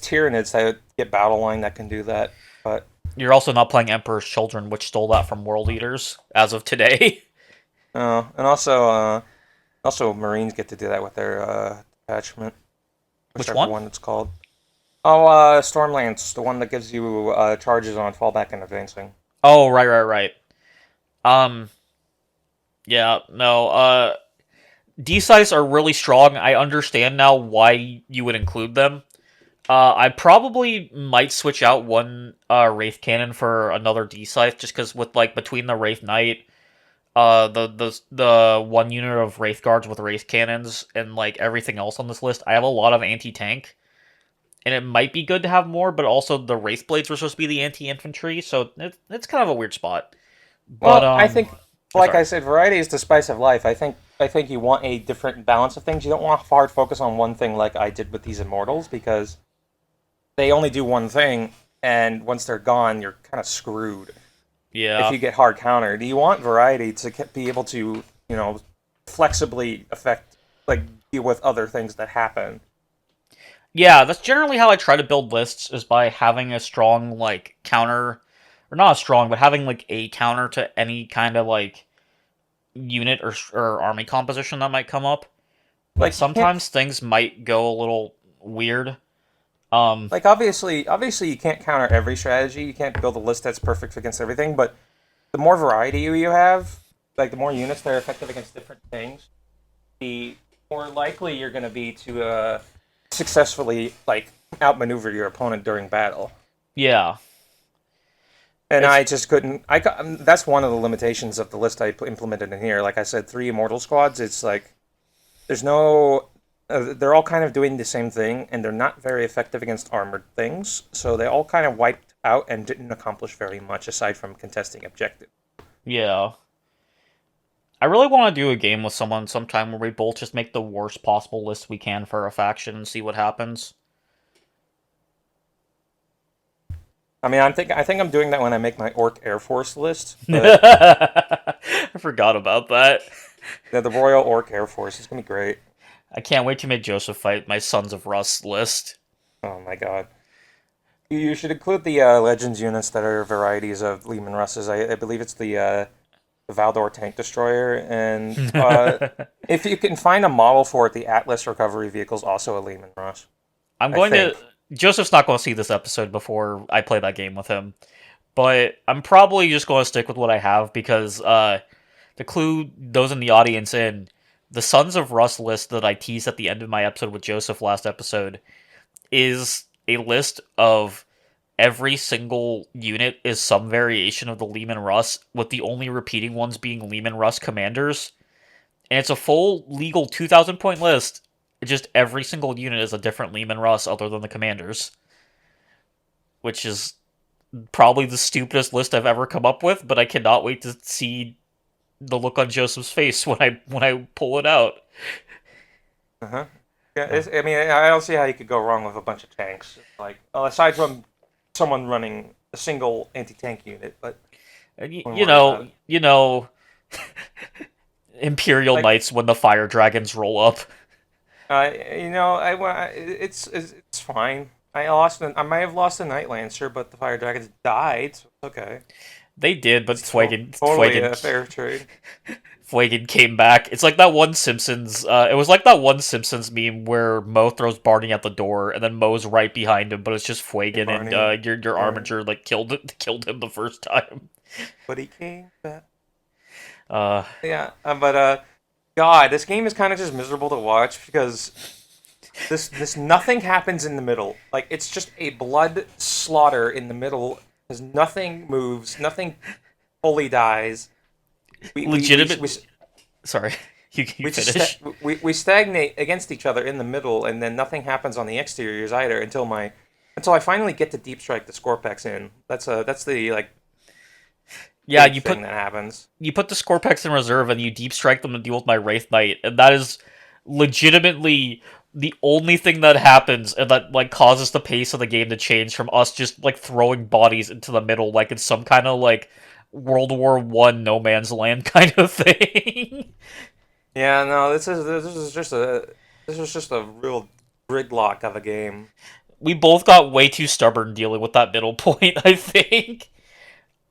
Tyranids that get battle line that can do that. But you're also not playing Emperor's Children, which stole that from World Eaters as of today. and also Marines get to do that with their attachment, Which whichever one? one it's called. Oh, Stormlance, the one that gives you charges on fallback and advancing. Oh, right. Um, yeah, no, D-size are really strong. I understand now why you would include them. I probably might switch out one Wraith Cannon for another D-Scythe, just because with, like, between the Wraith Knight, the one unit of Wraith Guards with Wraith Cannons, and, like, everything else on this list, I have a lot of anti-tank. And it might be good to have more, but also the Wraith Blades were supposed to be the anti-infantry, so it's kind of a weird spot. But, Well, I think, like sorry. I said, variety is the spice of life. I think you want a different balance of things. You don't want to hard focus on one thing like I did with these immortals, because they only do one thing, and once they're gone, you're kind of screwed if Yeah. you get hard countered. You want variety to be able to, flexibly affect, like, deal with other things that happen. Yeah, that's generally how I try to build lists, is by having a strong, like, counter, or not a strong, but having, like, a counter to any kind of, like, unit or army composition that might come up. But Like, you can't, sometimes things might go a little weird. Um, like, obviously, you can't counter every strategy. You can't build a list that's perfect against everything, but the more variety you have, like, the more units that are effective against different things, the more likely you're going to be to successfully, like, outmaneuver your opponent during battle. yeah. And It's I just couldn't. That's one of the limitations of the list I implemented in here. Like I said, 3 immortal squads. It's like there's no. They're all kind of doing the same thing, and they're not very effective against armored things. So they all kind of wiped out and didn't accomplish very much aside from contesting objective. yeah. I really want to do a game with someone sometime where we both just make the worst possible list we can for a faction and see what happens. I mean, I think I'm doing that when I make my Orc Air Force list. But I forgot about that. yeah, the Royal Orc Air Force is gonna be great. I can't wait to make Joseph fight my Sons of Rust list. Oh my god. You should include the Legends units that are varieties of Lehman Russes. I believe it's the Valdor Tank Destroyer, and if you can find a model for it, the Atlas Recovery Vehicle is also a Lehman Russ. I'm I going to. think. Joseph's not going to see this episode before I play that game with him, but I'm probably just going to stick with what I have because to clue those in the audience in, the Sons of Rust list that I teased at the end of my episode with Joseph last episode is a list of every single unit is some variation of the Lehman Russ, with the only repeating ones being Lehman Russ commanders. And it's a full legal 2,000 point list. It's just every single unit is a different Leman Russ other than the commanders, which is probably the stupidest list I've ever come up with. But I cannot wait to see the look on Joseph's face when I pull it out. Uh-huh. Yeah, I mean, I don't see how you could go wrong with a bunch of tanks. Like, aside from someone running a single anti-tank unit, but And don't worry about it. you know, Imperial Like, Knights when the fire dragons roll up. it's fine. I might have lost a Night Lancer, but the Fire Dragons died, so it's okay. They did, but It's totally a fair trade. Fuegan came back. It's like that one Simpsons. It was like that one Simpsons meme where Mo throws Barney out the door, and then Mo's right behind him, but it's just Fuegan, and your Armiger like killed him the first time. But he came back. Uh, Yeah, but God, this game is kind of just miserable to watch because this nothing happens in the middle. Like it's just a blood slaughter in the middle because nothing moves, nothing fully dies. legitimate. We Sorry, you we finish. we stagnate against each other in the middle, and then nothing happens on the exteriors either until I finally get to deep strike the Scorpex in. That's the like Yeah, big thing that happens. you put the Scorpex in reserve and you deep strike them to deal with my Wraith Knight, and that is legitimately the only thing that happens and that like causes the pace of the game to change from us just like throwing bodies into the middle like it's some kind of like World War I no man's land kind of thing. Yeah, no, this is just a real gridlock of a game. We both got way too stubborn dealing with that middle point, I think.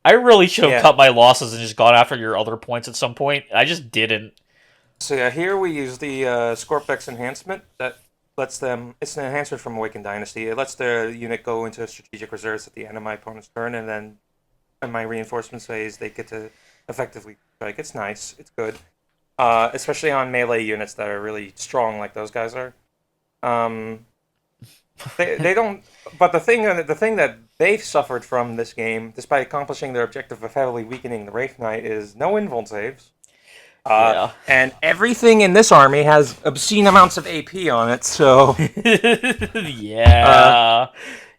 I really should have Yeah. cut my losses and just gone after your other points at some point. I just didn't. So yeah, here we use the Scorpex enhancement that lets them. It's an enhancement from Awakened Dynasty. It lets their unit go into strategic reserves at the end of my opponent's turn, and then in my reinforcements phase, they get to effectively strike. It's nice. It's good, especially on melee units that are really strong, like those guys are. Um, they don't. But the thing that they've suffered from this game, despite accomplishing their objective of heavily weakening the Wraith Knight, is no invuln saves. Yeah. And everything in this army has obscene amounts of AP on it, so Yeah.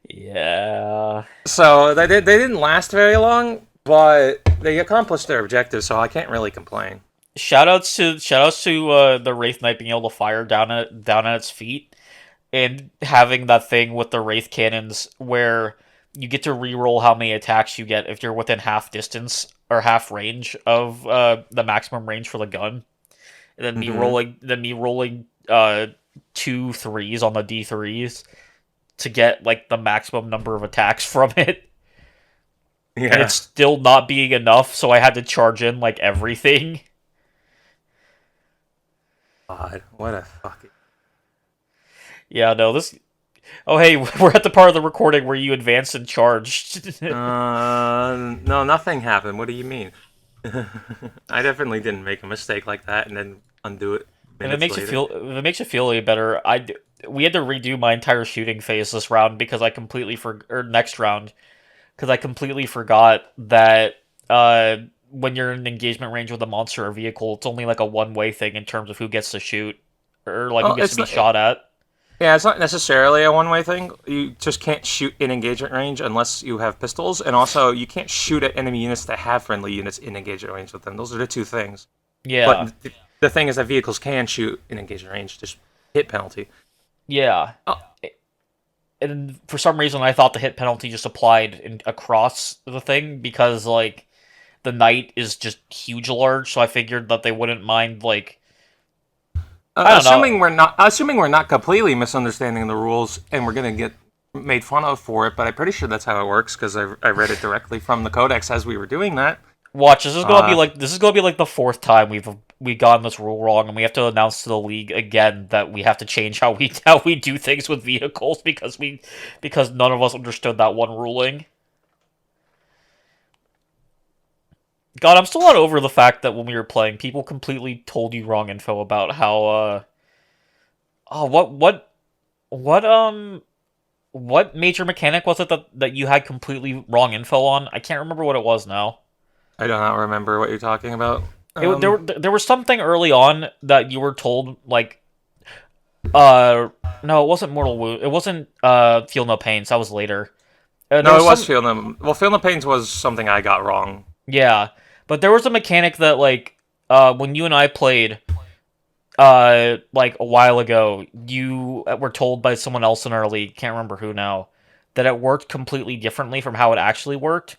Yeah. so they didn't last very long, but they accomplished their objective, so I can't really complain. Shoutouts to the Wraith Knight being able to fire down at its feet and having that thing with the Wraith cannons where you get to reroll how many attacks you get if you're within half distance or half range of the maximum range for the gun. And then me rolling 2 3s on the D3s to get like the maximum number of attacks from it. And Yeah. it's still not being enough, so I had to charge in like everything. God, what a fucking. Yeah, no, this. Oh, hey, we're at the part of the recording where you advanced and charged. No, nothing happened. What do you mean? I definitely didn't make a mistake like that and then undo it If it minutes makes later. if it makes you feel any better, we had to redo my entire shooting phase this round because I completely or next round because I completely forgot that when you're in engagement range with a monster or vehicle, it's only like a one-way thing in terms of who gets to shoot or like Oh, who gets it's to be not- shot at. Yeah, it's not necessarily a one-way thing. You just can't shoot in engagement range unless you have pistols, and also you can't shoot at enemy units that have friendly units in engagement range with them. Those are the two things. Yeah, But the thing is that vehicles can shoot in engagement range, just hit penalty. yeah. Oh. And for some reason, I thought the hit penalty just applied across the thing because like the knight is just huge large, so I figured that they wouldn't mind like. I don't know. Assuming we're not completely misunderstanding the rules, and we're gonna get made fun of for it, but I'm pretty sure that's how it works because I read it directly from the codex as we were doing that. Watch, this is gonna be like the fourth time we've gotten this rule wrong, and we have to announce to the league again that we have to change how we do things with vehicles because none of us understood that one ruling. God, I'm still not over the fact that when we were playing, people completely told you wrong info about how what major mechanic was it that you had completely wrong info on? I can't remember what it was now. I do not remember what you're talking about. There was something early on that you were told, like, Uh, no, it wasn't Mortal Wound. It wasn't Feel No Pains. That was later. There No, was it was some, Feel No. Well, Feel No Pains was something I got wrong. yeah, but there was a mechanic that like when you and I played like a while ago, you were told by someone else in our league, can't remember who now, that it worked completely differently from how it actually worked,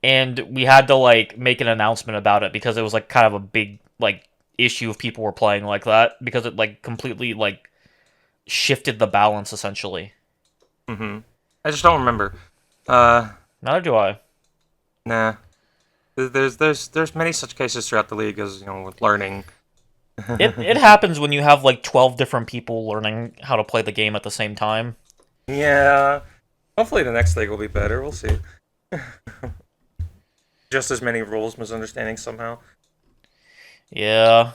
and we had to like make an announcement about it because it was like kind of a big like issue if people were playing like that because it like completely like shifted the balance essentially. Hmm. I just don't remember. Uh, Neither do I. nah. There's many such cases throughout the league as with learning. It happens when you have like 12 different people learning how to play the game at the same time. Yeah. Hopefully the next league will be better. We'll see. Just as many rules misunderstandings somehow. Yeah.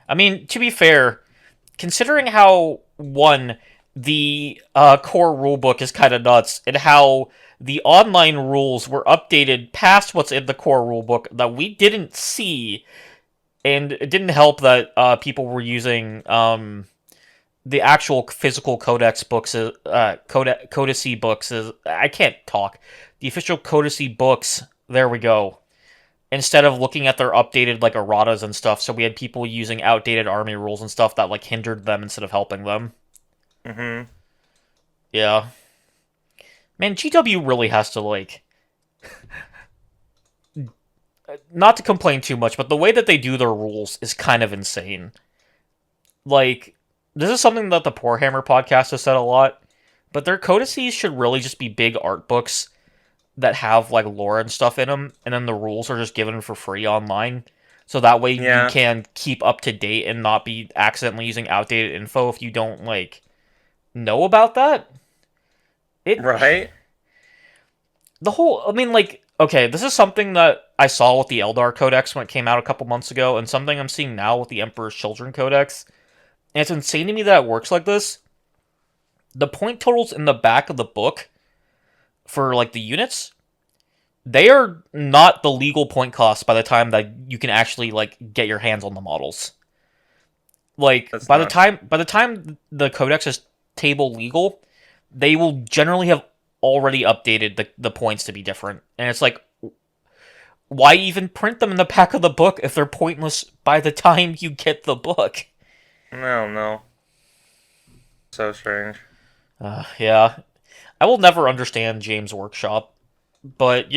I mean, to be fair, considering how one the core rulebook is kind of nuts and how the online rules were updated past what's in the core rulebook that we didn't see, and it didn't help that people were using the actual physical codex books, codicy books. I can't talk. The official codicy books. There we go. Instead of looking at their updated like erratas and stuff, so we had people using outdated army rules and stuff that like hindered them instead of helping them. Hmm. Yeah, man, GW really has to like not to complain too much, but the way that they do their rules is kind of insane. Like, this is something that the Poor Hammer podcast has said a lot, but their codices should really just be big art books that have like lore and stuff in them, and then the rules are just given for free online. So that way you Yeah. can keep up to date and not be accidentally using outdated info if you don't like know about that. It Right. the whole I mean like okay, this is something that I saw with the Eldar Codex when it came out a couple months ago, and something I'm seeing now with the Emperor's Children Codex. And it's insane to me that it works like this. The point totals in the back of the book for like the units, they are not the legal point costs by the time that you can actually like get your hands on the models. Like That's nuts. by the time the codex is table legal, they will generally have already updated the points to be different. And it's like why even print them in the back of the book if they're pointless by the time you get the book? No, no. So strange. Yeah. I will never understand James Workshop, but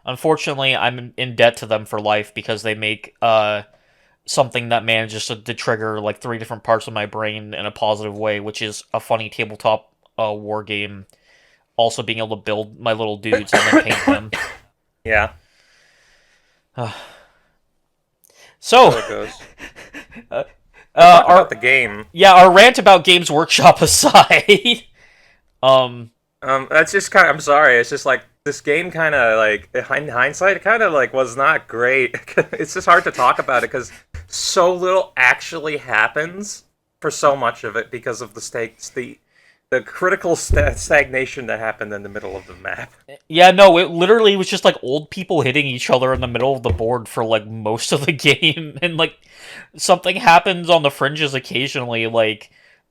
unfortunately I'm in debt to them for life because they make something that manages to trigger like three different parts of my brain in a positive way, which is a funny tabletop war game. Also being able to build my little dudes and then paint them. Yeah. So, So it goes. uh, But talk about our the game. our rant about Games Workshop aside, um, That's just kind of. I'm sorry. It's just like this game kind of like in hindsight, it kind of like was not great. It's just hard to talk about it because so little actually happens for so much of it because of the stakes, the critical stagnation that happened in the middle of the map. yeah, no, it literally was just like old people hitting each other in the middle of the board for like most of the game, and like something happens on the fringes occasionally, like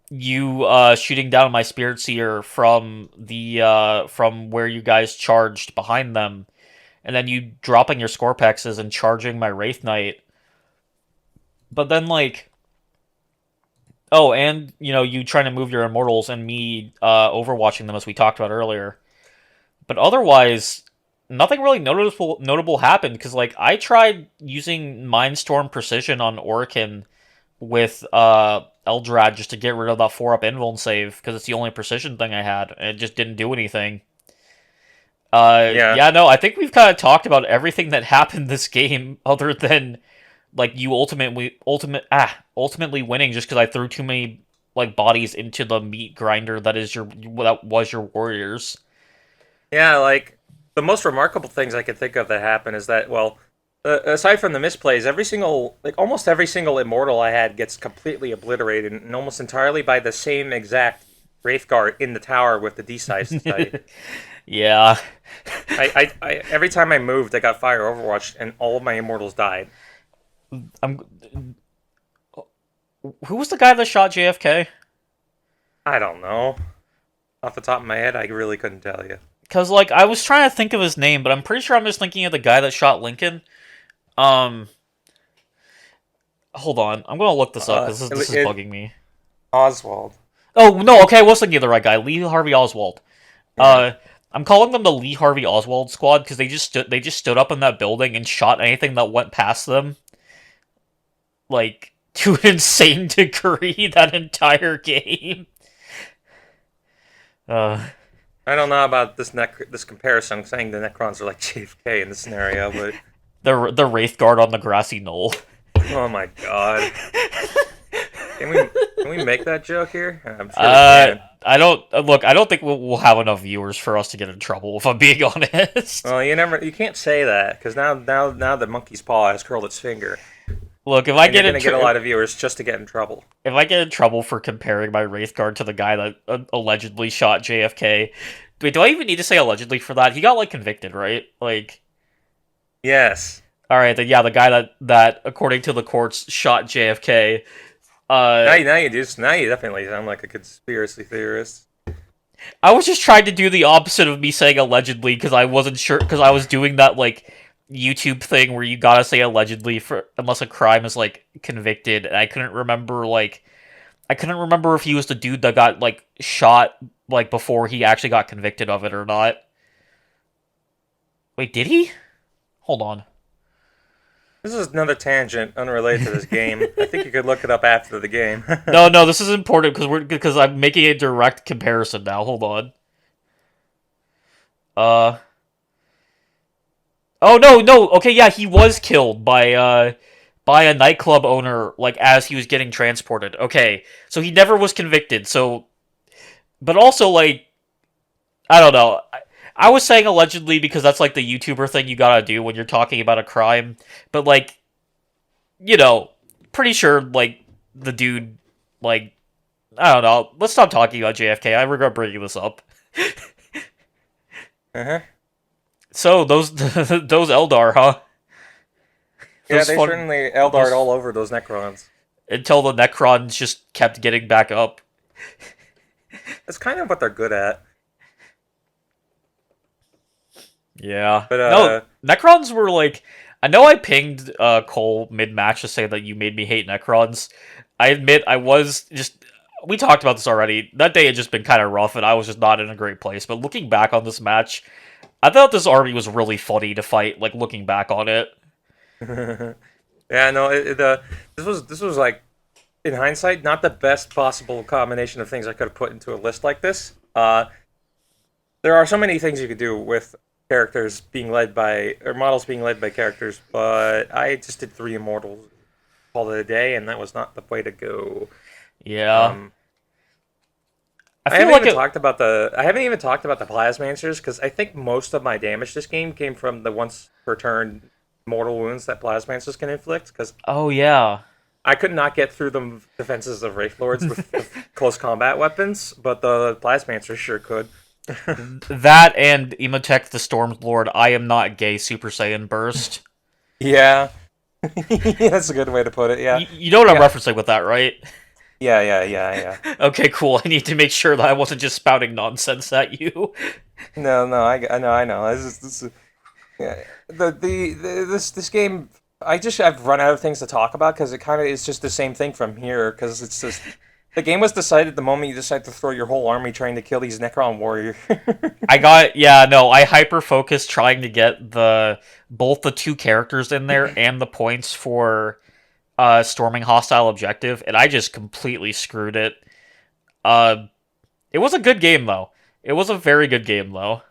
you shooting down my spirit seer from the from where you guys charged behind them, and then you dropping your scorpexes and charging my wraith knight. But then like oh, and you trying to move your immortals and me overwatching them as we talked about earlier. But otherwise, nothing really notable happened because like I tried using Mindstorm Precision on Orican with Eldrad just to get rid of that 4-up invuln save because it's the only precision thing I had, and it just didn't do anything. Yeah. Yeah, no, I think we've kind of talked about everything that happened this game, other than like you ultimately winning just because I threw too many like bodies into the meat grinder that was your warriors. Yeah, like the most remarkable things I can think of that happened is that, well, aside from the misplays, almost every single immortal I had gets completely obliterated, and almost entirely by the same exact Wraithguard in the tower with the D-sized sight. Yeah. Every time I moved, I got fire overwatched, and all of my immortals died. I'm Who was the guy that shot JFK? I don't know. Off the top of my head, I really couldn't tell you. Because, like, I was trying to think of his name, but I'm pretty sure I'm just thinking of the guy that shot Lincoln. Um, Hold on. I'm gonna look this up, because this is bugging me. Oswald. Oh, no, okay, I was thinking of the right guy. Lee Harvey Oswald. Yeah. I'm calling them the Lee Harvey Oswald squad, because they just stood up in that building and shot anything that went past them. Like, to an insane degree that entire game. I don't know about this comparison. I'm saying the Necrons are like JFK in this scenario, but the Wraith Guard on the grassy knoll. oh my god. Can we make that joke here? I'm sure we can. I don't think we'll have enough viewers for us to get in trouble, if I'm being honest. Well, you can't say that because now the monkey's paw has curled its finger. Look, if I get you're gonna get a lot of viewers just to get in trouble. If I get in trouble for comparing my Wraith Guard to the guy that allegedly shot JFK, wait, do I even need to say allegedly for that? He got like convicted, right? Like, yes. All right, then yeah, the guy that according to the courts shot JFK. Now you do. Now you definitely sound like a conspiracy theorist. I was just trying to do the opposite of me saying allegedly because I wasn't sure because I was doing that like YouTube thing where you gotta say allegedly for unless a crime is like convicted, and I couldn't remember if he was the dude that got like shot like before he actually got convicted of it or not. Wait, did he? Hold on. This is another tangent unrelated to this game. I think you could look it up after the game. No, this is important because I'm making a direct comparison now. Hold on. Oh no. Okay, yeah, he was killed by a nightclub owner like as he was getting transported. Okay, so he never was convicted. So, but also like, I don't know. I was saying allegedly because that's like the YouTuber thing you gotta do when you're talking about a crime. But like, pretty sure like the dude like I don't know. Let's stop talking about JFK. I regret bringing this up. Uh-huh. So those Eldar, huh? Yeah, they certainly Eldar all over those Necrons. Until the Necrons just kept getting back up. That's kind of what they're good at. Yeah. But no, Necrons were like I know I pinged Cole mid-match to say that you made me hate Necrons. I admit I was just we talked about this already. That day had just been kind of rough and I was just not in a great place. But looking back on this match, I thought this army was really funny to fight, like looking back on it. Yeah, no, this was like in hindsight not the best possible combination of things I could have put into a list like this. There are so many things you could do with characters being led by or models being led by characters, but I just did 3 immortals, called it a day, and that was not the way to go. Yeah. I haven't even talked about the plasmancers because I think most of my damage this game came from the once per turn mortal wounds that plasmancers can inflict. Because yeah, I could not get through the defenses of Wraith Lords with close combat weapons, but the plasmancers sure could. That and Emotech the Storm Lord, I am not gay Super Saiyan burst. Yeah. That's a good way to put it, yeah. You know what I'm referencing with that, right? Yeah. Okay, cool. I need to make sure that I wasn't just spouting nonsense at you. No, I know. This game, I've run out of things to talk about because it kind of is just the same thing from here because it's just the game was decided the moment you decide to throw your whole army trying to kill these Necron warriors. I hyper-focused trying to get both the 2 characters in there and the points for storming hostile objective, and I just completely screwed it. It was a good game, though. It was a very good game, though.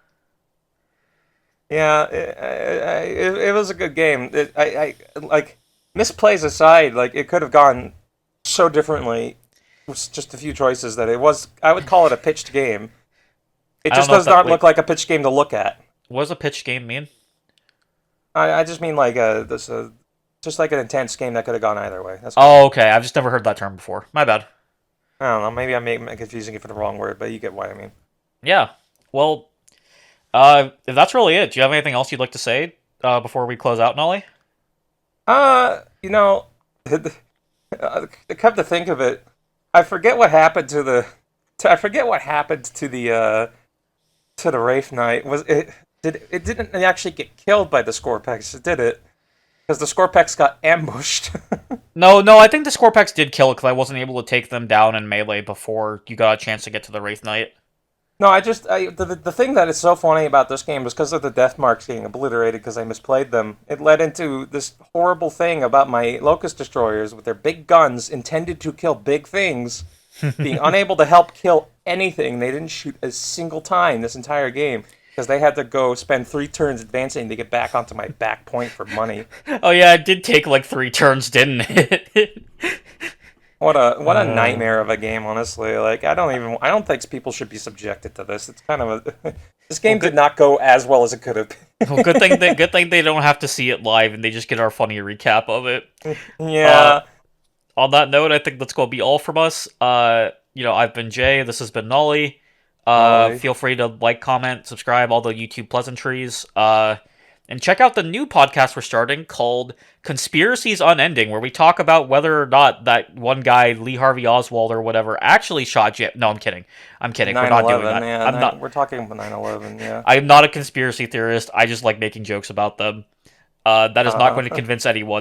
Yeah, it was a good game. I like misplays aside, like it could have gone so differently. Just a few choices that I would call it a pitched game. It just does not look like a pitched game to look at. What does a pitched game mean? I just mean like just like an intense game that could have gone either way. Okay. I've just never heard that term before. My bad. I don't know. Maybe I'm confusing it for the wrong word, but you get what I mean. Yeah. Well, if that's really it, do you have anything else you'd like to say before we close out, Nolly? Come to think of it, I forget what happened to the. I forget what happened to the Wraith Knight. Was it? Did it didn't actually get killed by the Scorpex, did it? Because the Scorpex got ambushed. No, I think the Scorpex did kill it because I wasn't able to take them down in melee before you got a chance to get to the Wraith Knight. No, the thing that is so funny about this game is because of the death marks getting obliterated because I misplayed them. It led into this horrible thing about my Locust Destroyers with their big guns intended to kill big things, being unable to help kill anything. They didn't shoot a single time this entire game because they had to go spend 3 turns advancing to get back onto my back point for money. Oh yeah, it did take like 3 turns, didn't it? What a nightmare of a game, honestly. Like I don't think people should be subjected to this. It's kind of a this game did not go as well as it could have been. Well, good thing they don't have to see it live and they just get our funny recap of it. Yeah. On that note, I think that's going to be all from us. I've been Jay. This has been Nolly. Nolly. Feel free to like, comment, subscribe, all the YouTube pleasantries. And check out the new podcast we're starting called Conspiracies Unending, where we talk about whether or not that one guy, Lee Harvey Oswald or whatever, actually shot Jim. No, I'm kidding. I'm kidding. We're not doing that. Yeah, we're talking about 9/11, yeah. I'm not a conspiracy theorist. I just like making jokes about them. That is not going to convince anyone.